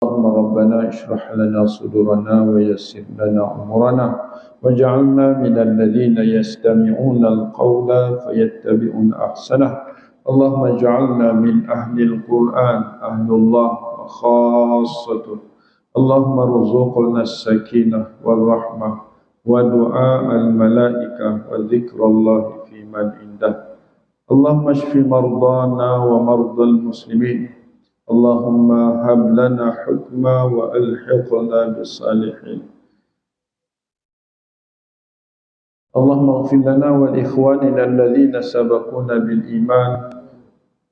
اللهم ربنا اشرح لنا صدورنا ويسر لنا أمورنا واجعلنا من الذين يستمعون القول فيتبعون أحسنه. اللهم اجعلنا من أهل القرآن أهل الله وخاصته. اللهم ارزقنا السكينة والرحمة ودعاء الملائكة وذكر الله في من عنده. اللهم اشف مرضانا ومرضى المسلمين. اللهم هب لنا حكما وألحقنا بالصالحين. اللهم اغفر لنا ولإخواننا الذين سبقونا بالإيمان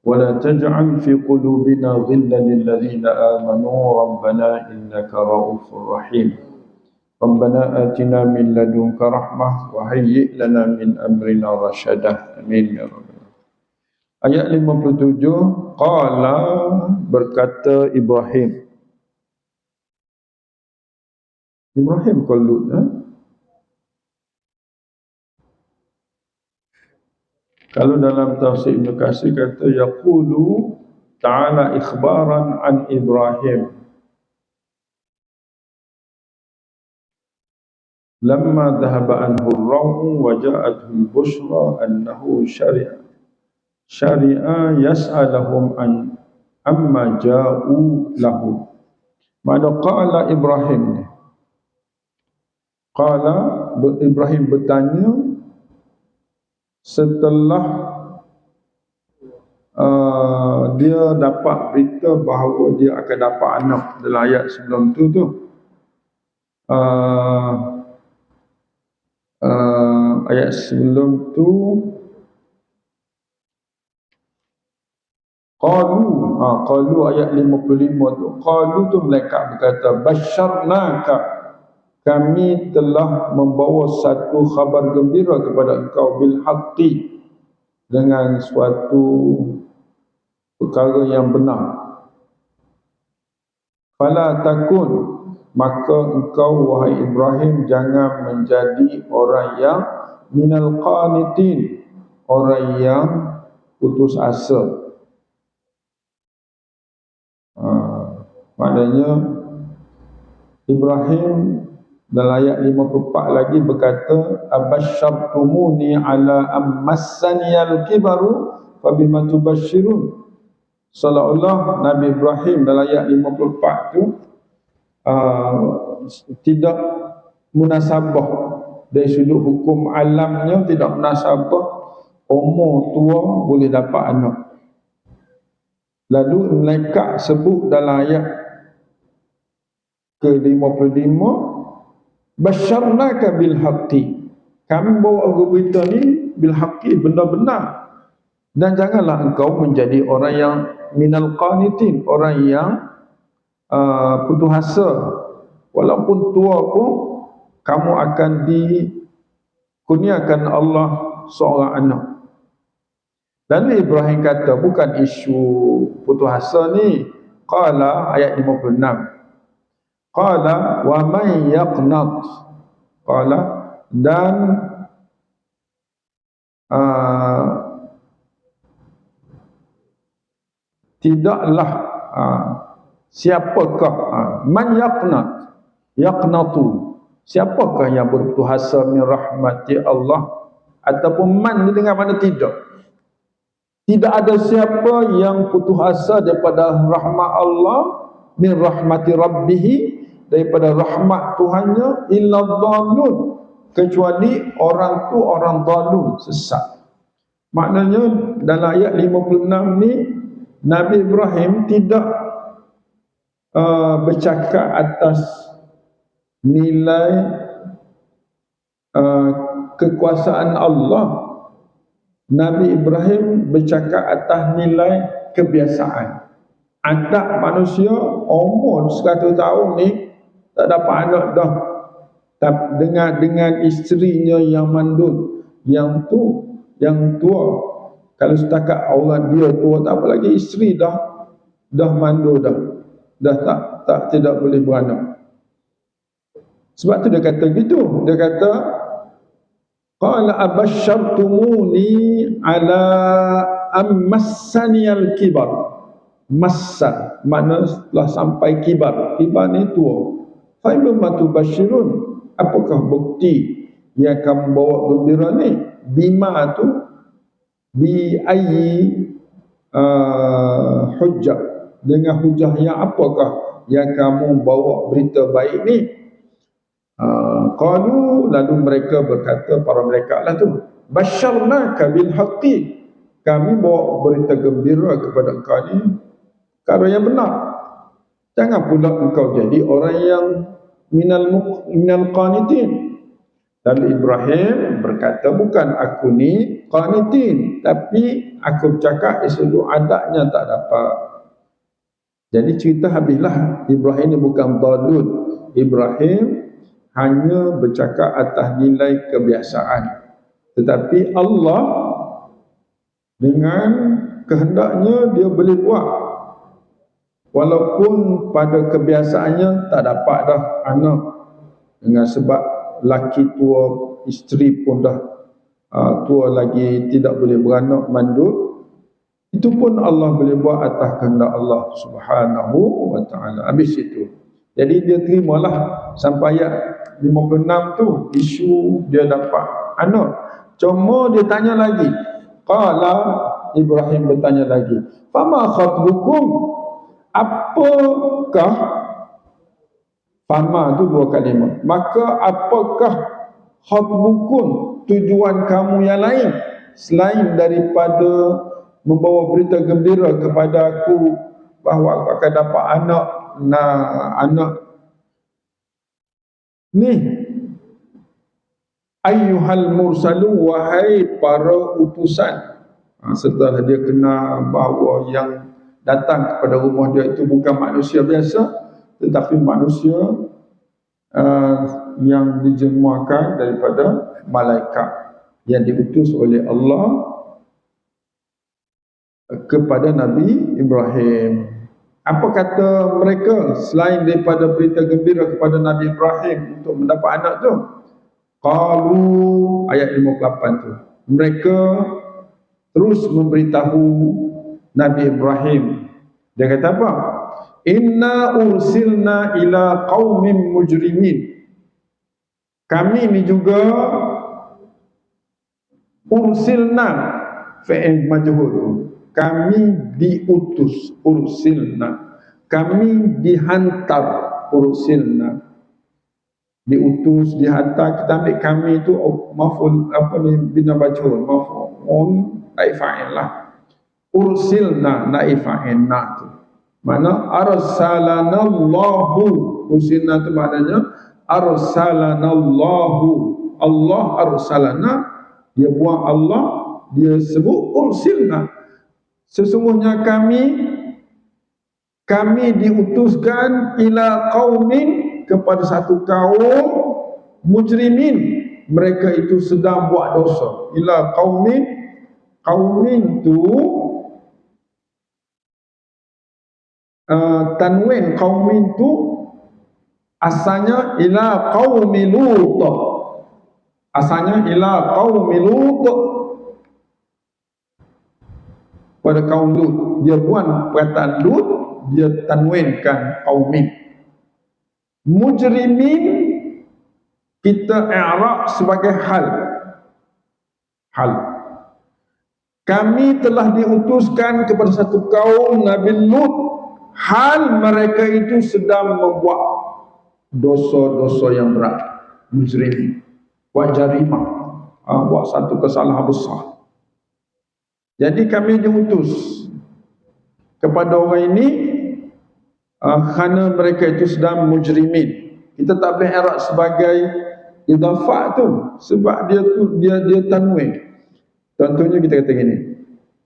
ولا تجعل في قلوبنا غلا للذين آمنوا ربنا إنك رؤوف رحيم. ربنا آتنا من لدنك رحمة وهيئ لنا من أمرنا رشدا. Amin ya rabbal. Ayat 57, qala, berkata Ibrahim. Ibrahim qalut, Kalau dalam tafsir Ibn Katsir kata yaqulu ta'ala ikhbaran an Ibrahim lamma dhahaba anhu ar-rawu wa ja'athu al-bushra annahu syari'a yas'alahum an amma ja'u lahu. Maka qala Ibrahim, qala Ibrahim bertanya setelah dia dapat berita bahawa dia akan dapat anak. Dalam ayat sebelum tu ayat sebelum tu qalu ayat 55 tu, qalu tu malaikat berkata basyarnaka, kami telah membawa satu khabar gembira kepada engkau bil haqqi, dengan suatu perkara yang benar. Fala takun, maka engkau wahai Ibrahim jangan menjadi orang yang minal qanitin, orang yang putus asa. Maknanya Ibrahim dalam ayat 54 lagi berkata abasyartumuni ala ammassaniyal kibaru fabima tubasyirun. Seolah-olah Nabi Ibrahim dalam ayat 54 tu tidak munasabah dari sudut hukum alamnya, tidak munasabah umur tua boleh dapat anak. Lalu malaikat sebut dalam ayat ke-55 basyarnaka bil haqqi, kami bawa berita ni bil haqqi, benar-benar, dan janganlah engkau menjadi orang yang minal qanitin, orang yang putus asa. Walaupun tua pun kamu akan dikurniakan Allah seorang anak. Dan Ibrahim kata bukan isu putus asa ni. Qala ayat 56, qala wa man yaqnat, qala, dan tidaklah siapakah man yaqnat, yaqnatu, siapakah yang berputus asa min rahmati Allah, ataupun man ni dengan mana tidak ada siapa yang putus asa daripada rahmat Allah, min rahmati rabbih, daripada rahmat Tuhannya, illa dhalun, kecuali orang tu orang dhalun, sesat. Maknanya dalam ayat 56 ni Nabi Ibrahim tidak bercakap atas nilai kekuasaan Allah. Nabi Ibrahim bercakap atas nilai kebiasaan. Adat manusia umur 100 tahun ni tak dapat anak dah. Dengan isterinya yang mandul, yang tua. Kalau setakat orang dia tua tak apa lagi, isteri dah mandul dah tidak boleh beranak. Sebab tu dia kata gitu. Dia kata qala abasyartumuni ala ammassaniyal kibar. massa, makna telah sampai kibar. Kibar ni tua. Fa bima tubashirun, apakah bukti yang kamu bawa gembira ni? Bima tu bi ayyi hujjah, dengan hujah yang apakah yang kamu bawa berita baik ni? Qalu, lalu mereka berkata, para mereka lah tu, basyarnaka bil haqqi, kami bawa berita gembira kepada engkau ni perkara yang benar. Jangan pula engkau jadi orang yang minal qanitin. Lalu Ibrahim berkata, bukan aku ni qanitin, tapi aku bercakap sudut adaknya tak dapat. Jadi cerita habislah. Ibrahim ni bukan dhalun. Ibrahim hanya bercakap atas nilai kebiasaan. Tetapi Allah dengan kehendaknya dia boleh buat. Walaupun pada kebiasaannya tak dapat dah anak, dengan sebab laki tua, isteri pun dah tua lagi, tidak boleh beranak, mandul. Itu pun Allah boleh buat atas kehendak Allah Subhanahu wa ta'ala. Habis itu. Jadi dia terimalah sampai ayat 56 tu, isu dia dapat anak. Cuma dia tanya lagi. Qala, Ibrahim bertanya lagi, fama khatbukum, apakah, fama tu dua kalimah, maka apakah khatbukum, tujuan kamu yang lain selain daripada membawa berita gembira kepada aku bahawa aku akan dapat anak. Anak ni, ayyuhal mursalun, wahai para utusan. Setelah dia kenal bahawa yang datang kepada rumah dia itu bukan manusia biasa, tetapi manusia yang dijemakan daripada malaikat yang diutus oleh Allah kepada Nabi Ibrahim. Apa kata mereka selain daripada berita gembira kepada Nabi Ibrahim untuk mendapat anak tu? Qalu, ayat 58 tu, mereka terus memberitahu Nabi Ibrahim. Dia kata apa? Inna ursilna ila qaumin mujrimin. Kami ni juga ursilna, fa'il majhul. Kami diutus, ursilna. Kami dihantar, ursilna. Diutus, dihantar. Kita ambil kami itu maf'ul, apa ni, bina majhul, maf'ul naib fa'il lah. Ursilna naib fa'il na tu. Mana arsalanallahu. Ursilna tu maknanya arsalanallahu. Allah arsalana, dia buang Allah, dia sebut ursilna. Sesungguhnya kami diutuskan ila qaumin, kepada satu kaum mujrimin, mereka itu sedang buat dosa. Ila qaumin, qaumin tu tanwin, qaumin tu asalnya ila qaumi Lut. Asalnya ila qaumi Lut, pada kaum Lut. Dia buang perkataan Lut, dia tanwinkan qaumin. Mujrimin kita i'rab sebagai hal. Kami telah diutuskan kepada satu kaum Nabi Lut, hal mereka itu sedang membuat dosa-dosa yang berat. Mujrimin, buat jarimah, buat satu kesalahan besar. Jadi kami diutus kepada orang ini kerana mereka itu sedang mujrimin. Kita tak boleh i'rab sebagai idafah tu, sebab dia tanwin. Contohnya kita kata gini,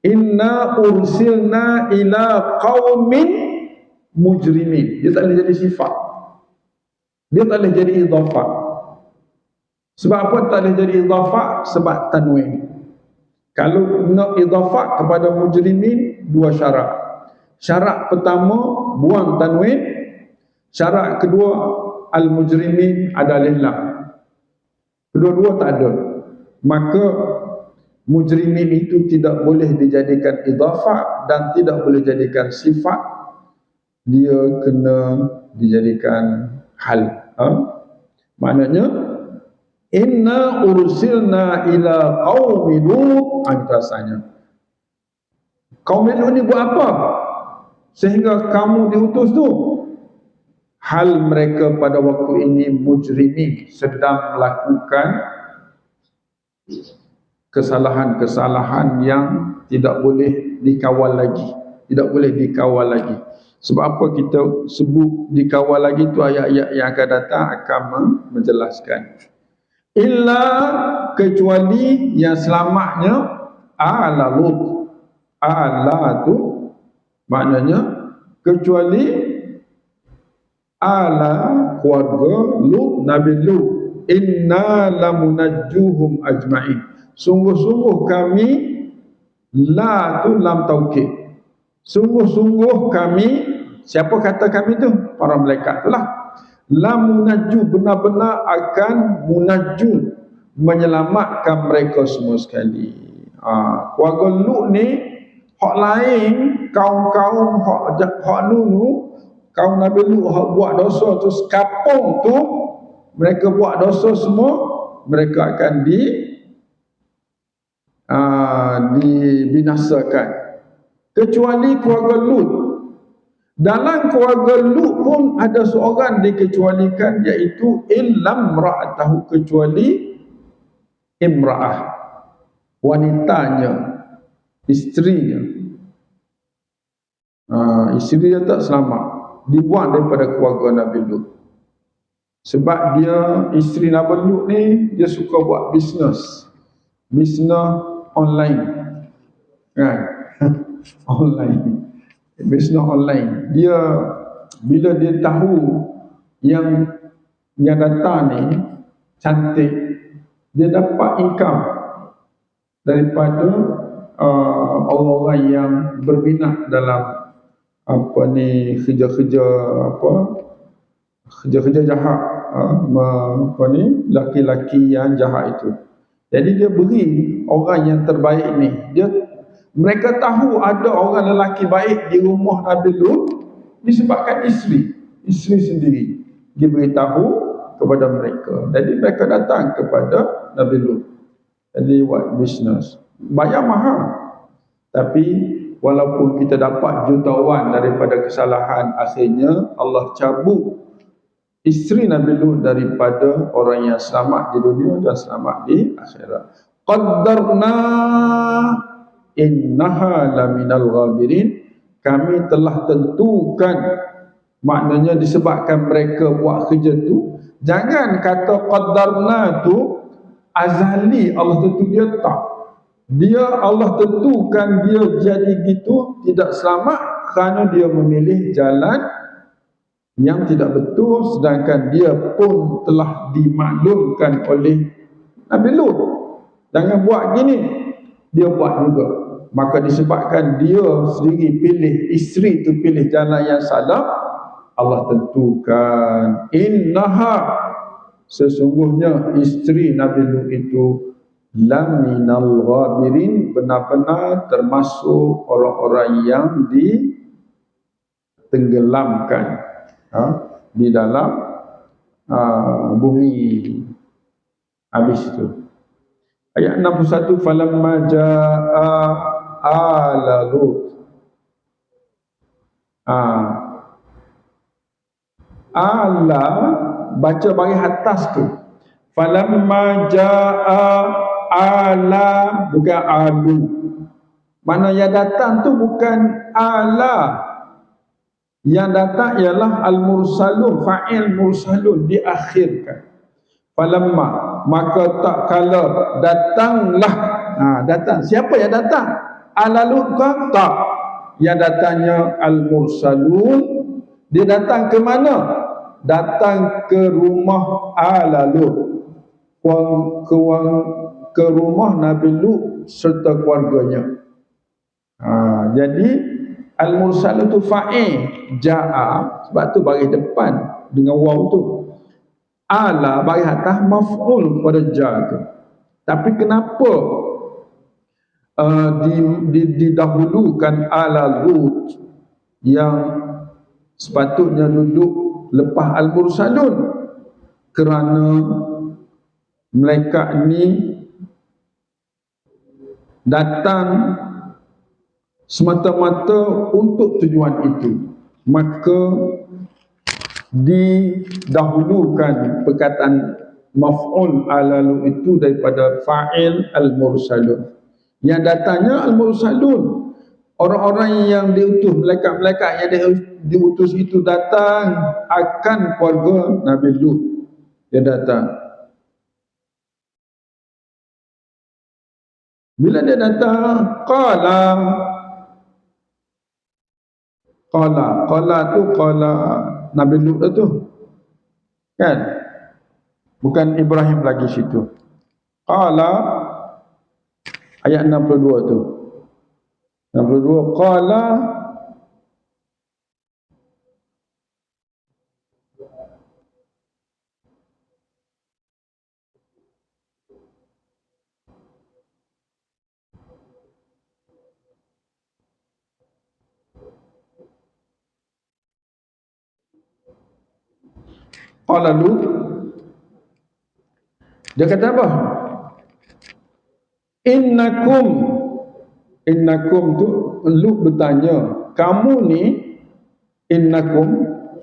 inna ursilna ila qaumin mujrimin. Dia tak boleh jadi sifat, dia tak boleh jadi idafah. Sebab apa tak boleh jadi idafah? Sebab tanwin. Kalau nak idafah kepada mujrimin, dua syarat. Syarat pertama, buang tanwin. Syarat kedua, al-mujrimin ada lam. Kedua-dua tak ada. Maka Mujrimin itu tidak boleh dijadikan idhafah dan tidak boleh dijadikan sifat, dia kena dijadikan hal. Maknanya inna ursilna ila qaumi lut, itu asalnya. Kaum Lut ni buat apa sehingga kamu diutus tu? Hal mereka pada waktu ini mujrimin, sedang melakukan kesalahan-kesalahan yang tidak boleh dikawal lagi. Tidak boleh dikawal lagi. Sebab apa kita sebut dikawal lagi tu, ayat-ayat yang akan datang akan menjelaskan. Illa, kecuali yang selamatnya ala Lut. Ala tu maknanya kecuali ala keluarga Lut, Nabi Lut. Inna lamunajjuhum ajma'in. Sungguh-sungguh kami, la tu lam taukid. Sungguh-sungguh kami, siapa kata kami tu? Para malaikat tu lah. Lamunajju, benar-benar akan munajju, menyelamatkan mereka semua sekali. Keluarga Lut ni, hak lain, kaum-kaum hak nunu, kaum Nabi Lut hak buat dosa tu sekapung tu, mereka buat dosa semua, mereka akan dibinasakan. Kecuali keluarga Lut. Dalam keluarga Lut pun ada seorang dikecualikan, iaitu illam ra'atahu, kecuali imra'ah, wanitanya, isterinya. Isteri dia tak selamat, dibuang daripada keluarga Nabi Lut. Sebab dia, isteri Nabi Lut ni, dia suka buat bisnes online, kan? Online, bisnes online. Dia, bila dia tahu yang datang ni cantik, dia dapat income daripada orang-orang yang berminat dalam kerja-kerja jahat, laki-laki yang jahat itu. Jadi dia beri orang yang terbaik ni. Mereka tahu ada orang lelaki baik di rumah Nabi Lut, disebabkan isteri sendiri dia beritahu kepada mereka. Jadi mereka datang kepada Nabi Lut. Jadi buat bisnes, bayar mahal. Tapi walaupun kita dapat jutawan daripada kesalahan, akhirnya Allah cabut isteri Nabi Lut daripada orang yang selamat di dunia dan selamat di akhirat. Qaddarna innaha laminal ghabirin. Kami telah tentukan, maknanya disebabkan mereka buat kerja tu. Jangan kata qaddarna tu azali, Allah tentu, dia tak. Dia, Allah tentukan dia jadi gitu, tidak selamat kerana dia memilih jalan yang tidak betul, sedangkan dia pun telah dimaklumkan oleh Nabi Lut. Jangan buat gini, dia buat juga. Maka disebabkan dia sendiri pilih, isteri tu pilih jalan yang salah, Allah tentukan innaha, sesungguhnya isteri Nabi Lut itu laminal ghabirin, benar-benar termasuk orang-orang yang ditenggelamkan di dalam bumi. Habis itu ayat 61, falamma jaa ala Lut. Ala baca bagi atas tu, falamma jaa ala, bukan alu. Mana yang datang tu bukan ala, yang datang ialah al-mursalun, fa'il mursalun, diakhirkan. Falamma, maka tak kala datanglah. Datang, siapa yang datang? Ala Lut ke? Tak. Yang datangnya al-mursalun. Dia datang ke mana? Datang ke rumah ala Lut, ke rumah Nabi Lut serta keluarganya. Jadi al-mursal itu fa'il, ja'a, sebab tu bagi depan dengan waw tu. Ala bagi atas maf'ul pada ja tu. Tapi kenapa didahulukan ala Lut yang sepatutnya duduk lepas Al-Mursalun, kerana mereka ni datang semata-mata untuk tujuan itu, maka didahulukan perkataan maf'ul ala Lut itu daripada fa'il al-mursalun. Yang datangnya al-mursalun, orang-orang yang diutus, malaikat-malaikat yang diutus itu datang akan keluarga Nabi Lut. Dia datang. Bila dia datang, qala Nabi Lut tu, kan? Bukan Ibrahim lagi situ. Qala ayat 62 tu. 62 qala Lut, dia kata apa? Innakum tu, Lut bertanya, kamu ni, innakum,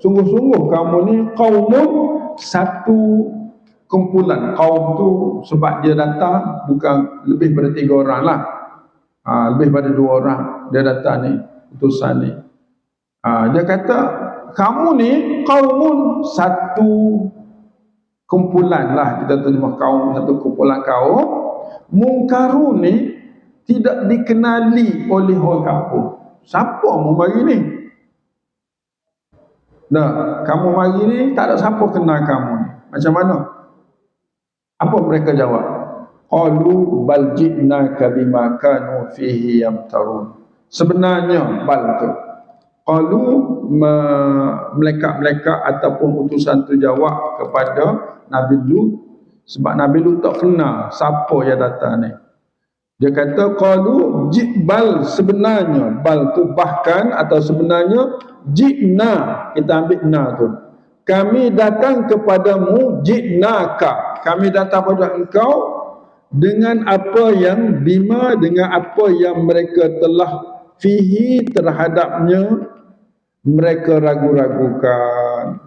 sungguh-sungguh kamu ni qaumun, satu kumpulan. Kaum tu sebab dia datang bukan lebih pada 3 orang lah, lebih pada 2 orang dia datang ni, utusan ni. Dia kata kamu ni qaumun, satu kumpulan lah, kita terjemah kaum, satu kumpulan kaum, mungkarun ni, tidak dikenali oleh orang kampung. Siapa mu mari ni? Nah, kamu mari ni tak ada siapa kenal kamu ni. Macam mana? Apa mereka jawab? Qalu bal ji'naka bima kanu fihi yamtarun. Sebenarnya bal tu, qalu, malaikat-malaikat ataupun utusan tu jawab kepada Nabi Lut, sebab Nabi Lut tak kenal siapa yang datang ni. Dia kata qalu jibal, sebenarnya, bal tu bahkan atau sebenarnya, jibna, kita ambil na tu, kami datang kepadamu, jibnaka, kami datang kepada engkau dengan apa yang, bima, dengan apa yang mereka telah fihi, terhadapnya mereka ragu-ragukan.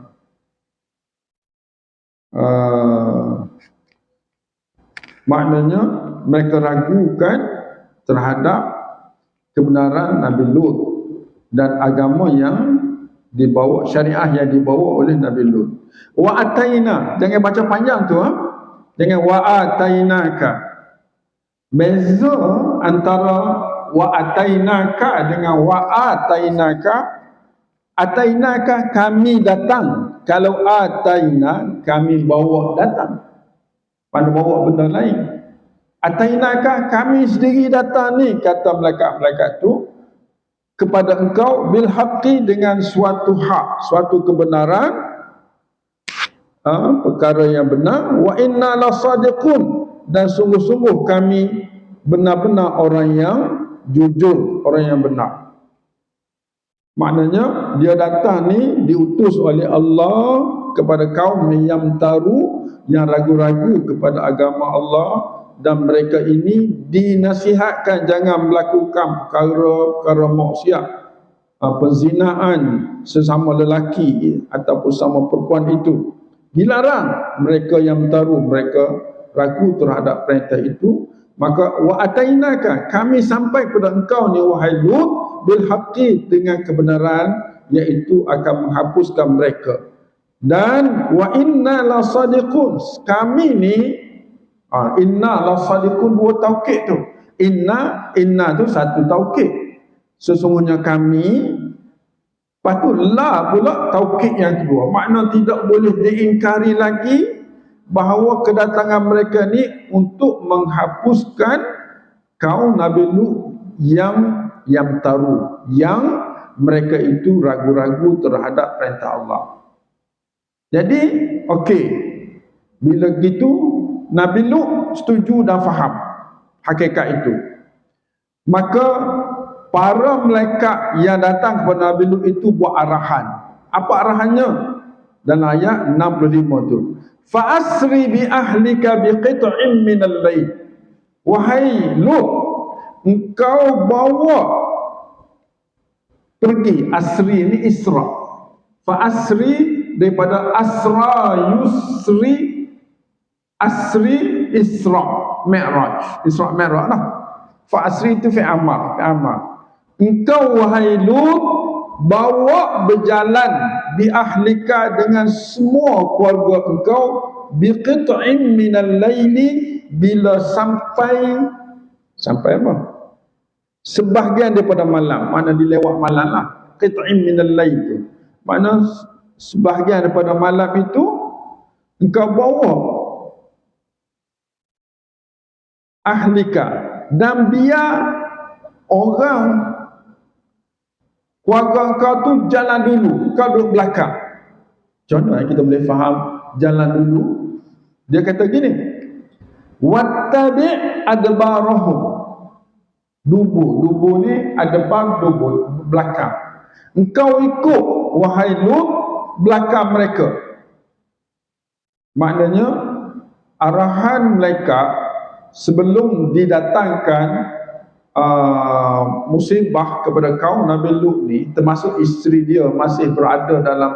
Maknanya mereka ragukan terhadap kebenaran Nabi Lut dan agama yang dibawa, syariah yang dibawa oleh Nabi Lut. Wa ataina, jangan baca panjang tu, jangan wa atainaka. Beza antara wa atainaka dengan wa atainaka. Atainaka, kami datang. Kalau ataina, kami bawa datang. Pada bawa benda lain. Atainaka, kami sendiri datang ni, kata malaikat-malaikat tu, kepada engkau bil haqqi, dengan suatu hak, suatu kebenaran, perkara yang benar. Wa inna lasadiqun, dan sungguh-sungguh kami benar-benar orang yang jujur, orang yang benar. Maknanya dia datang ni diutus oleh Allah kepada kaum yang taru, yang ragu-ragu kepada agama Allah, dan mereka ini dinasihatkan jangan melakukan perkara-perkara maksiat, penzinaan sesama lelaki ataupun sama perempuan itu dilarang. Mereka yang taru, mereka ragu terhadap perintah itu. Maka wa atainaka, kami sampai kepada engkau ni wahai Lut, bil haqqi, dengan kebenaran, iaitu akan menghapuskan mereka. Dan wa inna lasadiqun, kami ni, inna lasadiqun, dua taukid tu. Inna tu satu taukid, sesungguhnya kami. Lepas tu la pula taukid yang kedua, makna tidak boleh diingkari lagi bahawa kedatangan mereka ni untuk menghapuskan kaum Nabi Lut yang taru, yang mereka itu ragu-ragu terhadap perintah Allah. Jadi, okey, bila gitu Nabi Lut setuju dan faham hakikat itu. Maka para malaikat yang datang kepada Nabi Lut itu buat arahan. Apa arahannya? Dan ayat 65 tu. Fa asri bi ahlika bi qit'in min al-lail. Wahai Lut, engkau bawa pergi. Asri ini Isra. Fa asri daripada asra yusri, asri Isra Mi'raj. Isra Mi'raj lah. Fa asri itu fi amar, engkau wahai Lut bawa berjalan bi ahlika dengan semua keluarga engkau bi qit'in minal laili, bila sampai apa? Sebahagian daripada malam, mana dilewat malam lah. Qit'in minal lail tu makna sebahagian daripada malam itu engkau bawa ahlika, dan biar orang keluarga kau tu jalan dulu, kau duduk belakang. Macam mana kita boleh faham jalan dulu? Dia kata gini, wattabi' adbarahum. Dubu ni adbar, dubu belakang. Engkau ikut wahai Lut belakang mereka. Maknanya arahan malaikat sebelum didatangkan musibah kepada kaum Nabi Lut ni, termasuk isteri dia masih berada dalam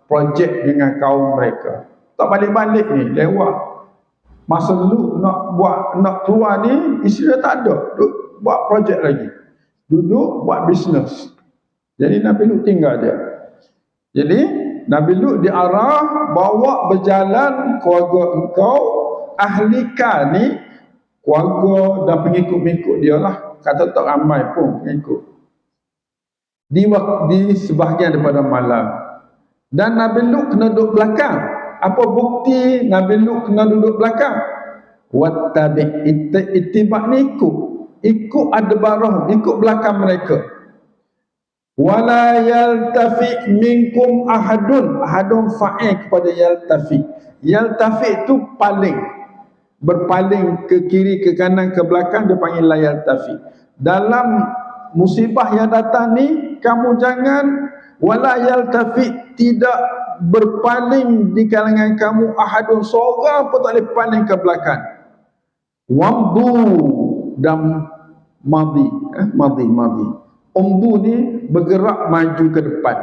projek dengan kaum mereka. Tak balik-balik ni, lewat. Masa Lut nak keluar ni, isteri dia tak ada, duduk buat projek lagi, duduk buat bisnes. Jadi Nabi Lut tinggal dia. Jadi Nabi Lut diarah bawa berjalan keluarga engkau, ahlika ni keluarga dan pengikut-pengikut dia lah. Kata tak ramai pun pengikut. Di sebahagian daripada malam. Dan Nabi Lut kena duduk belakang. Apa bukti Nabi Lut kena duduk belakang? Wattabi', ittiba' ni ikut adbarah, ikut belakang mereka. Wala yaltafi minkum ahadun fa'il kepada yaltafi. Yaltafi itu paling, berpaling ke kiri, ke kanan, ke belakang, dia panggil la yaltafi. Dalam musibah yang datang ni, kamu jangan wala yaltafi, tidak berpaling di kalangan kamu ahadun, seorang pun tak boleh paling ke belakang. Wamdu dan madhi. Umdu ni bergerak maju ke depan.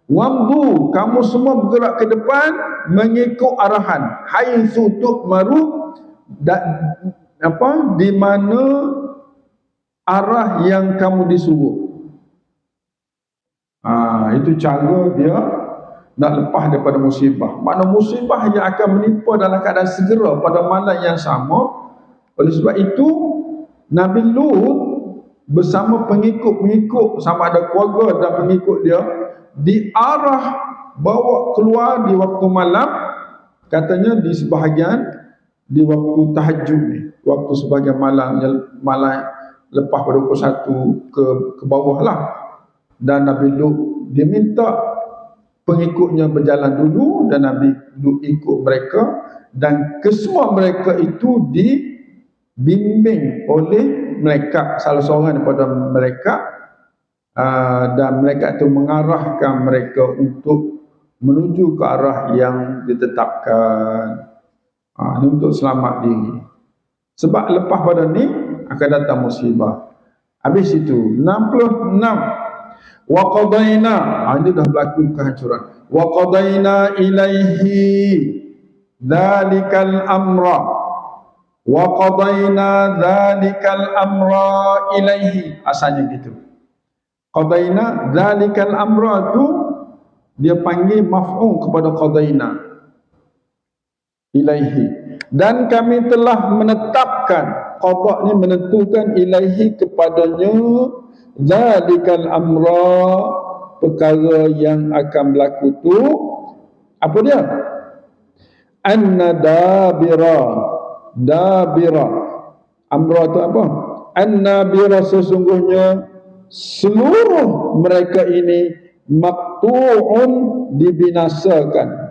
Wamdu, kamu semua bergerak ke depan mengikut arahan. Haitsu tu'maru, di mana arah yang kamu disuruh. Itu cara dia nak lepas daripada musibah. Makna musibah yang akan menimpa dalam keadaan segera pada malam yang sama. Oleh sebab itu Nabi Lut bersama pengikut-pengikut, sama ada keluarga dan pengikut dia, diarah bawa keluar di waktu malam. Katanya di sebahagian di waktu tahajud ni, waktu sebahagian malam lepas pada pukul 1 ke bawah lah. Dan Nabi Lut dia minta pengikutnya berjalan dulu, dan Nabi Lut ikut mereka, dan kesemua mereka itu dibimbing oleh malaikat, salah seorang daripada malaikat, dan malaikat itu mengarahkan mereka untuk menuju ke arah yang ditetapkan. Ini untuk selamat diri. Sebab lepas pada ni akan datang musibah. Habis itu 66. Wa qadaina, ini dah berlaku kehancuran. Wa qadaina ilaihi dzalikal amra. Wa qadaina dzalikal amra ilaihi. Asalnya gitu. Qadaina dzalikal amra tu dia panggil maf'ul kepada qadaina ilaihi. Dan kami telah menetapkan, qada ni menentukan, ilaihi kepadanya, zalikal amra, perkara yang akan berlaku tu. Apa dia? An-nadabira, dabira. Amra tu apa? An-nabira, sesungguhnya seluruh mereka ini maqtu'un, dibinasakan.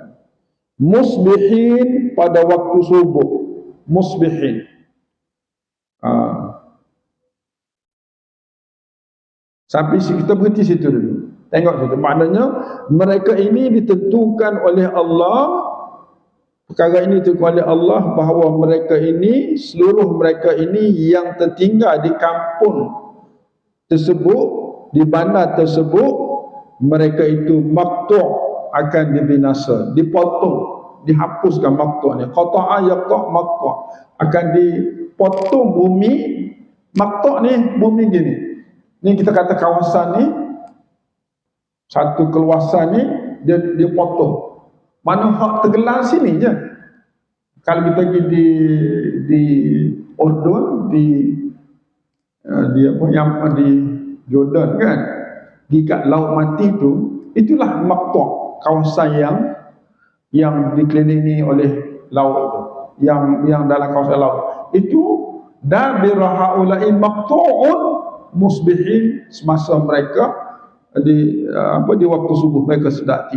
Musbihin, pada waktu subuh. Musbihin. Sampai kita berhenti situ dulu. Tengok situ. Maknanya mereka ini ditentukan oleh Allah, perkara ini ditentukan oleh Allah, bahawa mereka ini, seluruh mereka ini yang tertinggal di kampung tersebut, di bandar tersebut, mereka itu maqtu' akan dibinasa, dipotong, dihapuskan maqtu'-nya. Qata'a yaqta' maqtu', akan dipotong bumi. Maqtu' ni bumi gini. Ni kita kata kawasan ni, satu keluasan ni dia potong. Mana hak tergelar sini je. Kalau kita pergi di Urdun, di apa yang di Jordan kan, di kat Laut Mati tu, itulah maqtu', kawasan yang dikelilingi oleh laut tu, yang dalam kawasan laut itu. Dabira haula'i maqtu'un musbihin, semasa mereka di waktu subuh mereka sedang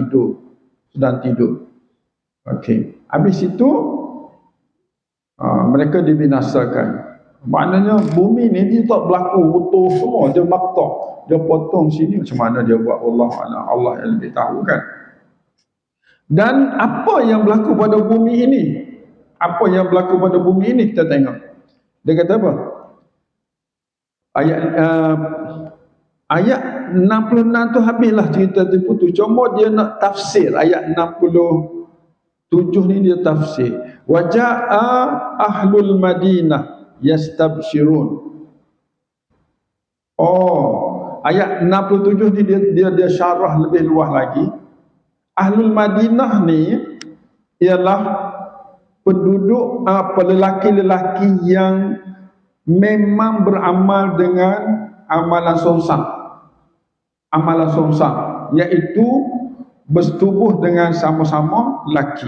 tidur. Okey, habis itu mereka dibinasakan. Maknanya bumi ni dia tak berlaku utuh semua, dia maqtu', dia potong sini. Macam mana dia buat, Allah yang lebih tahu kan. Dan apa yang berlaku pada bumi ini, kita tengok. Dia kata apa? Ayat 66 tu habislah cerita tipu tu. Cuma dia nak tafsir ayat 67 ni, dia tafsir. Wa jaa ahlul Madinah yastabshirun. Ayat 67 ni dia syarah lebih luas lagi. Ahlul Madinah ni ialah penduduk lelaki-lelaki yang memang beramal dengan amalan somsak, iaitu bersetubuh dengan sama-sama lelaki,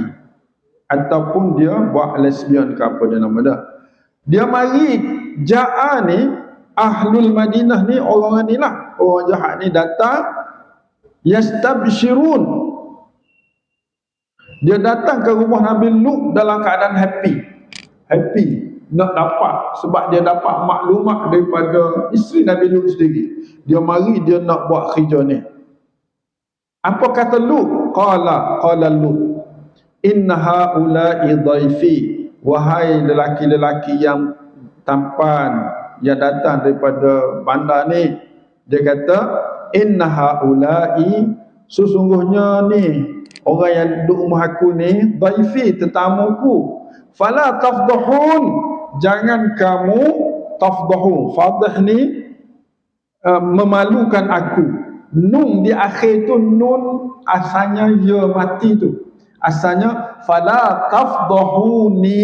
ataupun dia buat lesbian ke apa dia nama dah. Dia mari ja'a ni, ahlul Madinah ni, orang ni lah, orang jahat ni datang, yastabshirun. Dia datang ke rumah Nabi Lut dalam keadaan happy, nak dapat, sebab dia dapat maklumat daripada isteri Nabi Lut sendiri. Dia mari, dia nak buat kerja ni. Apa kata Lut? Qala Lut, inna haula'i dhaifi, wahai lelaki-lelaki yang tampan yang datang daripada bandar ni. Dia kata, inna haula'i, sesungguhnya ni orang yang duduk rumah aku ni, dhaifi, tetamuku. Fala tafdahun, jangan kamu tafdahun. Fadah ni memalukan aku. Nun di akhir tu, nun asalnya ya mati tu. Asalnya fala tafdahuni,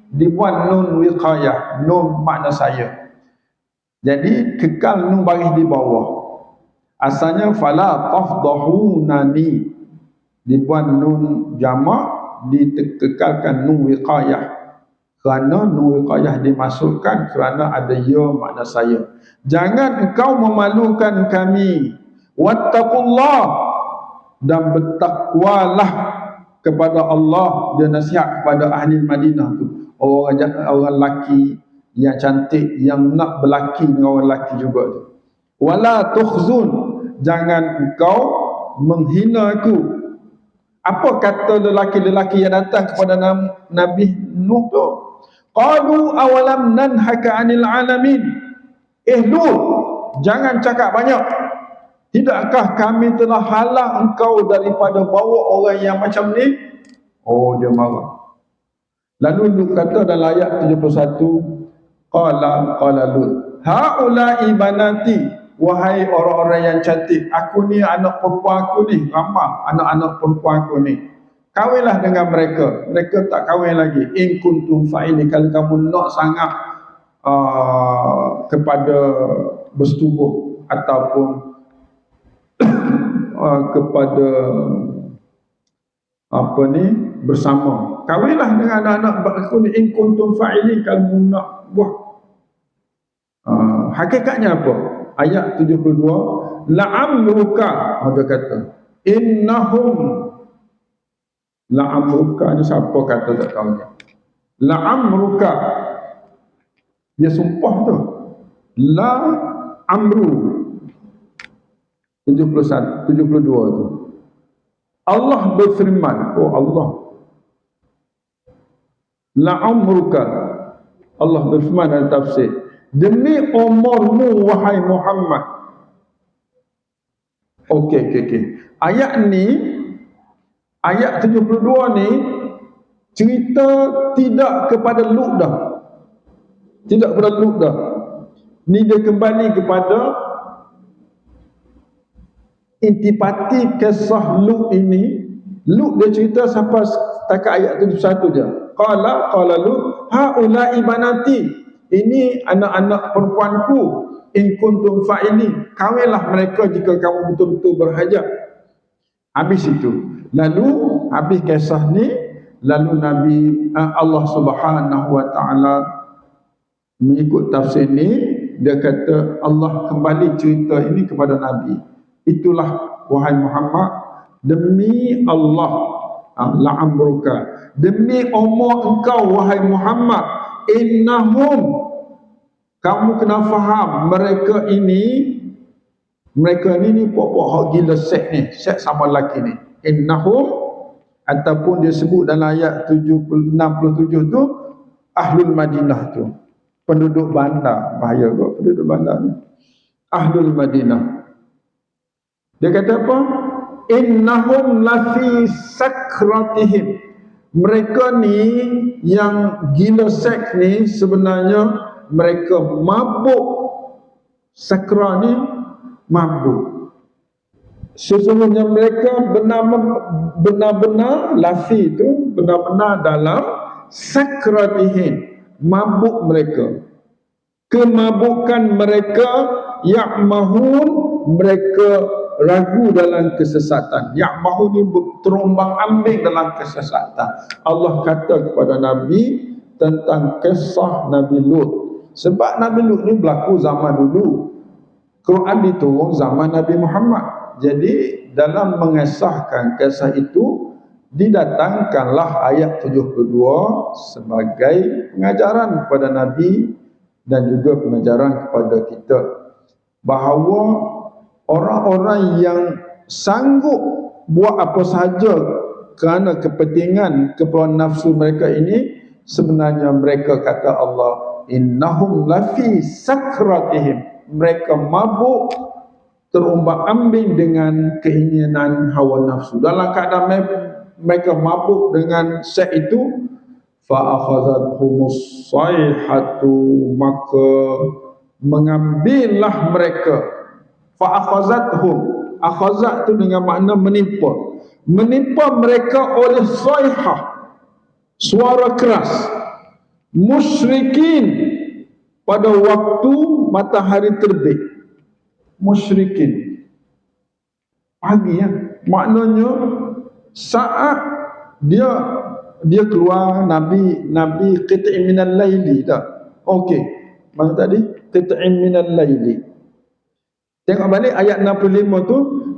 dibuat nun wiqayah, nun makna saya. Jadi kekal nun baris di bawah. Asalnya fala tafdahunani, dibuat nun jamak, dikekalkan nun wiqayah. Kerana nun wiqayah dimasukkan kerana ada ya makna saya. Jangan engkau memalukan kami. Wattaqullah, dan bertakwalah kepada Allah. Dia nasihat kepada ahli Madinah tu, orang lelaki yang cantik, yang nak berlaki dengan orang lelaki juga tu. Wala tukhzun, jangan engkau menghina aku. Apa kata lelaki-lelaki yang datang kepada Nabi Nuh tu? Qalu awalam nanhaka 'anil 'alamin. Lut, jangan cakap banyak. Tidakkah kami telah halang engkau daripada bawa orang yang macam ni? Dia marah. Lalu Lut kata dalam ayat 71, qala Lut, haula'i banati, wahai orang-orang yang cantik, aku ni anak perempuan aku ni, ramah anak-anak perempuan aku ni, kawinlah dengan mereka. Mereka tak kahwin lagi. In kuntum fa'ili, kalau kamu nak sangat kepada bersetubuh ataupun kepada bersama, kawinlah dengan anak-anak aku ni. In kuntum fa'ili, kalau nak buat. Hakikatnya apa? Ayat 72, la'amruka, dia kata, innahum, la'amruka ni siapa kata tak tahu ni. La'amruka, dia sumpah tu. La amru, 71, 72 tu. Allah berfirman, oh Allah, la'amruka, Allah berfirman dalam tafsir, demi umurmu wahai Muhammad. Okey. Ayat ni, ayat 72 ni cerita tidak kepada Lut dah. Tidak kepada Lut dah. Ni dia kembali kepada intipati kisah Lut ini. Lut dia cerita sampai setakat ayat 71 je. Qala Lut, haula'i banati. Ini anak-anak perempuanku. In kuntum fa'ili, kawinlah mereka jika kamu betul-betul berhajat. Habis itu, lalu habis kisah ni, lalu Nabi Allah Subhanahu wa taala mengikut tafsir ni, dia kata Allah kembali cerita ini kepada Nabi. Itulah wahai Muhammad, demi Allah, la'amruka, demi umur engkau wahai Muhammad, innahum, kamu kena faham, mereka ini pokok hak gila sek ni, sek sama lelaki ni. Innahum, ataupun dia sebut dalam ayat 67 tu, Ahlul Madinah tu, penduduk bandar. Bahaya kot penduduk bandar ni. Ahlul Madinah. Dia kata apa? Innahum lafi sakratihim. Mereka ni yang gila seks ni sebenarnya mereka mabuk. Sakra ni mabuk. Sesungguhnya mereka benar-benar lafi itu benar-benar dalam sakratihim, mabuk mereka. Kemabukan mereka, ya'mahun, mereka ragu dalam kesesatan. Ya'mahun ni terombang ambing dalam kesesatan. Allah kata kepada Nabi tentang kisah Nabi Lut. Sebab Nabi Lut ni berlaku zaman dulu. Quran diturun zaman Nabi Muhammad. Jadi dalam mengesahkan kisah itu, didatangkanlah ayat 72 sebagai pengajaran kepada Nabi dan juga pengajaran kepada kita, bahawa orang-orang yang sanggup buat apa sahaja kerana kepentingan keperluan nafsu mereka ini, sebenarnya mereka, kata Allah, innahum lafi sakratihim, mereka mabuk, terombang-ambing dengan keinginan hawa nafsu. Dalam keadaan mereka mabuk dengan seks itu, fa'akhazathumus sayhatu, maka mengambillah mereka. Fa'akhazathum, akhazat tu dengan makna menimpa. Menimpa mereka oleh sayhah, suara keras, musyrikin, pada waktu matahari terbit. Musyrikin pagi ya. Maknanya saat dia keluar Nabi qit'in minal laili dah. Okey. Mana tadi? Qit'in minal laili. Tengok balik ayat 65 tu,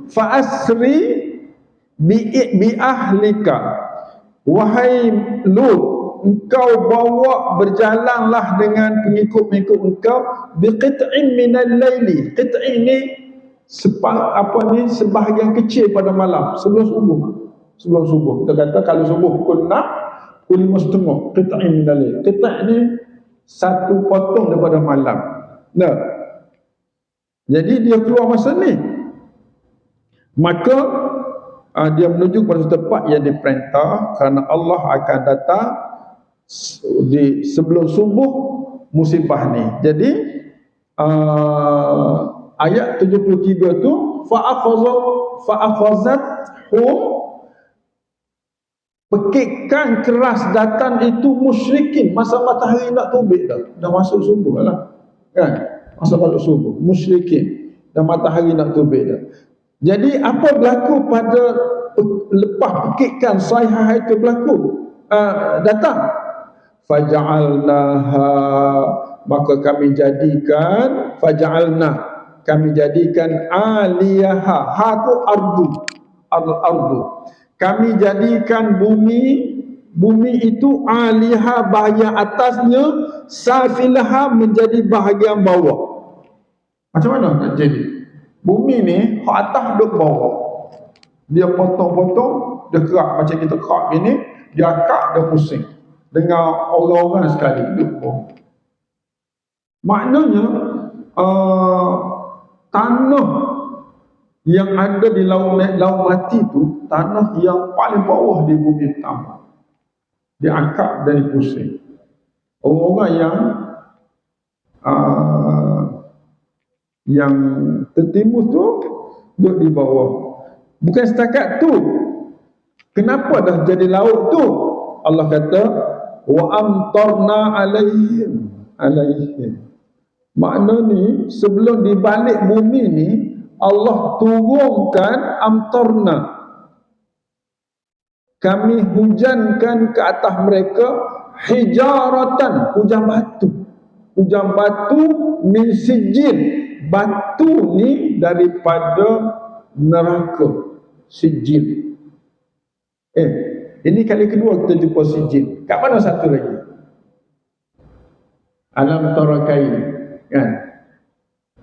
fa asri bi ahlika, wahai Lut, engkau bawa, berjalanlah dengan pengikut-pengikut engkau, biqit'in minal laili. Qit'in ni sebahagian kecil pada malam, sebelum subuh. Sebelum subuh, kita kata kalau subuh pukul 6, pukul 5.30, qit'in minal laili. Qit' ni satu potong daripada malam. Nah, jadi dia keluar masa ni, maka dia menuju pada tempat yang diperintah, kerana Allah akan datang di sebelum subuh musibah ni. Jadi ayat 73 tu, fa'akhazathum, pekikkan keras datang itu musyrikin, masa matahari nak terbit dah masuk subuh lah kan, masa balik subuh, musyrikin, dan matahari nak terbit dah. Jadi apa berlaku pada lepas pekikkan sayhah itu berlaku, datang, faja'alnaha, maka kami jadikan, kami jadikan aliyaha, ha tu ardu, al-ardu, kami jadikan bumi itu aliyaha, bahagian atasnya, safilaha, menjadi bahagian bawah. Macam mana nak jadi? Bumi ni hak atas duk bawah. Dia potong-potong, dia kerak macam kita kerak gini, dia akak, dia pusing. Dengan orang-orang sekali duk bawah. Maknanya tanah yang ada di laut mati tu, tanah yang paling bawah di bumi pertama. Dia angkat dan pusing. Orang-orang yang tertimbus tu duduk di bawah. Bukan setakat tu. Kenapa dah jadi laut tu? Allah kata wa amtarna alaihim. Makna ni sebelum dibalik bumi ni Allah turunkan amtarna. Kami hujankan ke atas mereka hijaratan, hujan batu. Hujan batu min sijil. Batu ni daripada neraka. Sijil. Ini kali kedua kita jumpa sijil. Kat mana satu lagi? Alam tarakai. Kan?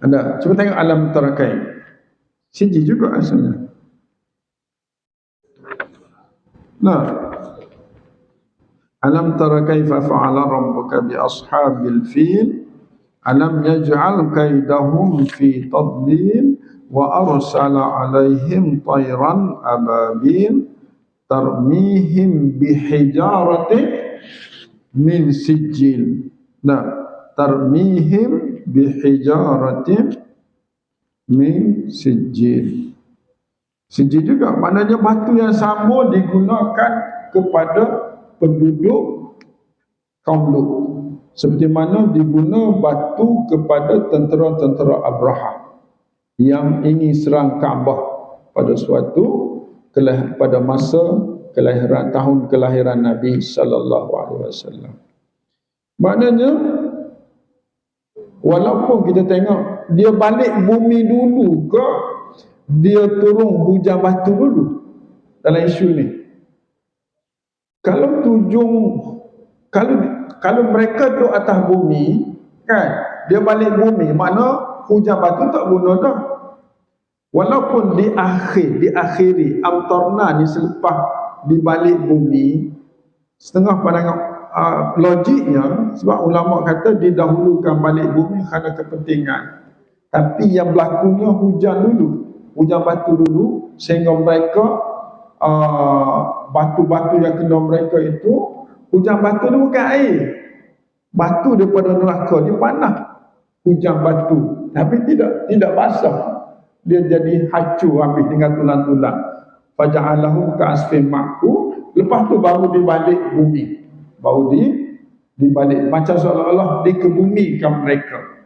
Anda cuba tengok alam tarakai. Sijil juga asalnya. Nah, alam tara kaifa fa'ala rabbuka bi ashabil fil alam yaj'al kaidahum fi tadlil wa arsala alaihim tayran ababil tarmihim bi hijaratin min sijil. Nah, tarmihim bi hijaratin min sijil. Sijil juga maknanya batu yang sama digunakan kepada penduduk kaum Lut. Seperti mana diguna batu kepada tentera-tentera Abraha yang ingin serang Kaabah pada pada masa tahun kelahiran Nabi sallallahu alaihi wasallam. Maknanya walaupun kita tengok dia balik bumi dulu ke dia turun hujan batu dulu dalam isu ni. Kalau mereka duduk atas bumi kan, dia balik bumi, makna hujan batu tak guna dah. Walaupun diakhiri amtarna ni selepas dibalik bumi, setengah pandangan logiknya sebab ulama kata didahulukan balik bumi kerana kepentingan. Tapi yang berlakunya hujan batu dulu sehingga mereka batu-batu yang kena mereka itu, hujan batu ni bukan air, batu daripada neraka, dia panas. Hujan batu tapi tidak basah, dia jadi hancur habis dengan tulang-tulang. Faja'alahum ka'asfin ma'kul. Lepas tu baru dibalik bumi, dibalik macam seolah-olah dikebumikan mereka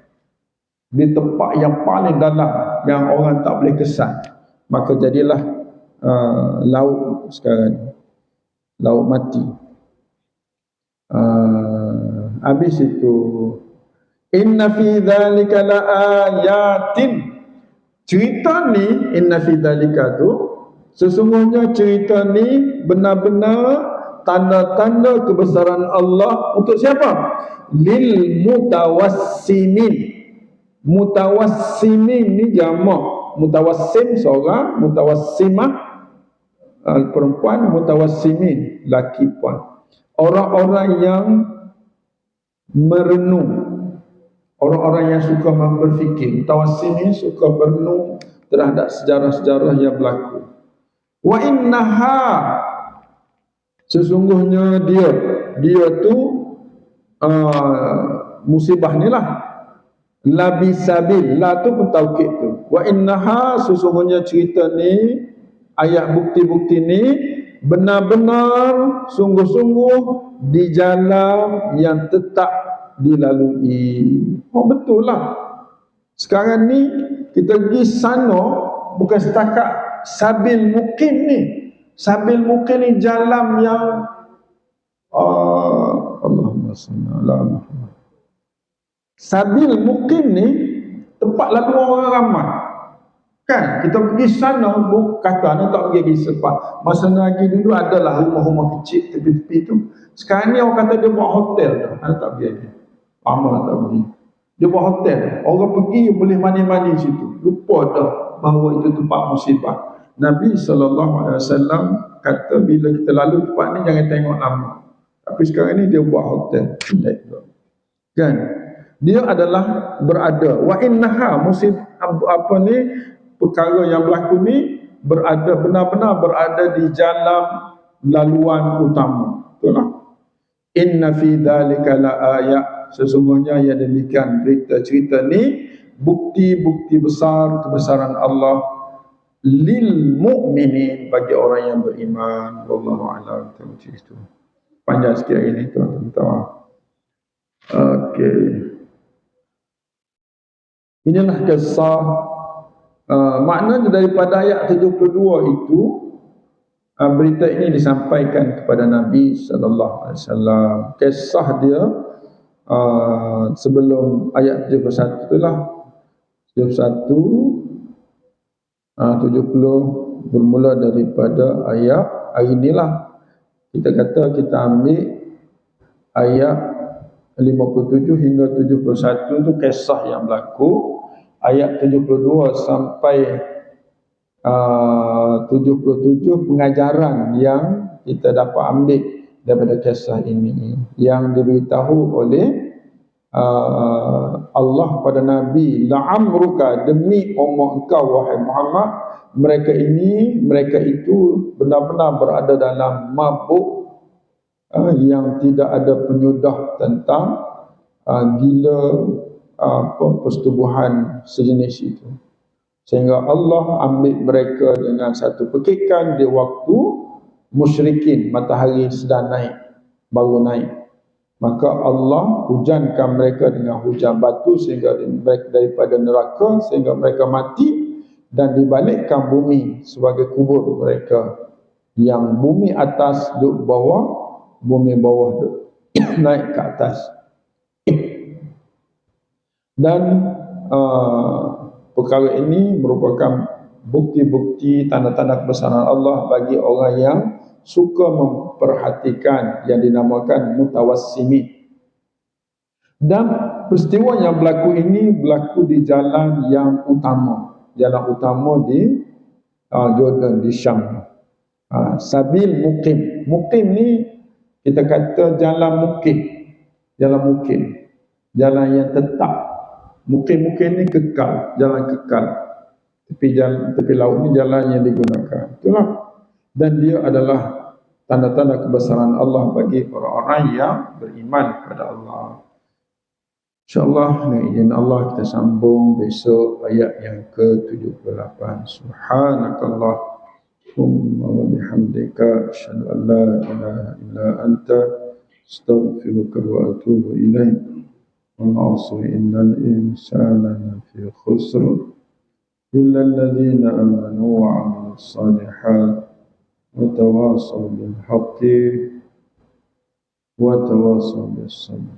di tempat yang paling dalam yang orang tak boleh kesan. Maka jadilah laut sekarang, laut mati. Habis itu inna fi dzalika laayatin. Cerita ni inna fi dzalika tu sesungguhnya cerita ni benar-benar tanda-tanda kebesaran Allah untuk siapa? Lil mutawassimin. Mutawassimin ni jamak. Mutawassim seorang, mutawassimah perempuan, mutawassimin laki puan. Orang-orang yang merenung, orang-orang yang suka berfikir. Mutawassimin suka berenung terhadap sejarah-sejarah yang berlaku. Wa innaha, sesungguhnya dia tu musibah ni lah. Labisabil, la tu pun taukid tu. Wa innaha, sesungguhnya cerita ni, ayat bukti-bukti ni benar-benar sungguh-sungguh di jalan yang tetap dilalui. Oh betul lah. Sekarang ni kita pergi sana bukan setakat sabil mukim ni. Sabil mukim ni jalan yang Allahumma salli ala Muhammad. Sabil mukim ni tempat lalu orang ramai. Kan kita pergi sana kata nak tak pergi sepat. Masa lagi dulu adalah rumah-rumah kecil tepi-tepi tu. Sekarang ni orang kata dia buat hotel dah. Anda tak pergi lagi. Lama tak pergi. Dia buat hotel. Orang pergi boleh mandi-mandi situ. Lupa dah bahawa itu tempat musibah. Nabi SAW kata bila kita lalu tempat ni jangan tengok lama. Tapi sekarang ni dia buat hotel. Kan? Dia adalah berada. Wa innaha apa ni perkara yang berlaku ni berada benar-benar berada di jalan laluan utama. Betul lah. Inna fi dzalika la ayat. Sesungguhnya yang demikian berita cerita ni bukti-bukti besar kebesaran Allah lil mu'minin bagi orang yang beriman. Wallahu a'lam. Itu panjang sikit ini tuan-tuan. Okey. Inilah kisah maknanya daripada ayat 72 itu berita ini disampaikan kepada Nabi sallallahu alaihi wasallam. Kisah dia sebelum ayat 71 itulah 71 70 bermula daripada ayat hari inilah kita kata kita ambil ayat 57 hingga 71 itu kisah yang berlaku. Ayat 72 sampai 77 pengajaran yang kita dapat ambil daripada kisah ini yang diberitahu oleh Allah pada Nabi, la'amruka, demi umur engkau wahai Muhammad, mereka itu benar-benar berada dalam mabuk yang tidak ada penyudah tentang gila persetubuhan sejenis itu. Sehingga Allah ambil mereka dengan satu pekikan di waktu musyrikin, matahari sedang naik, baru naik. Maka Allah hujankan mereka dengan hujan batu sehingga mereka daripada neraka sehingga mereka mati dan dibalikkan bumi sebagai kubur mereka. Yang bumi atas duduk bawah, bumi bawah duduk naik ke atas. Dan perkara ini merupakan bukti-bukti tanda-tanda kebesaran Allah bagi orang yang suka memperhatikan yang dinamakan mutawassimin. Dan peristiwa yang berlaku ini berlaku di jalan yang utama. Jalan utama di Jordan, di Syam. Sabil mukim. Mukim ni kita kata jalan mukim. Jalan mukim. Jalan yang tetap. Mukim-mukim ni kekal, jalan kekal. Tepi laut ni jalan yang digunakan. Itulah. Dan dia adalah tanda-tanda kebesaran Allah bagi orang-orang yang beriman kepada Allah. InsyaAllah dengan izin Allah kita sambung besok ayat yang ke-78. Subhanakallahumma wa bihamdika asyhadu an la ilaha illa anta astaghfiruka wa atubu ilaik. والعصر إن الإنسان لفي خسر إلا الذين آمنوا وعملوا الصالحات وتواصوا بالحق وتواصوا بالصبر.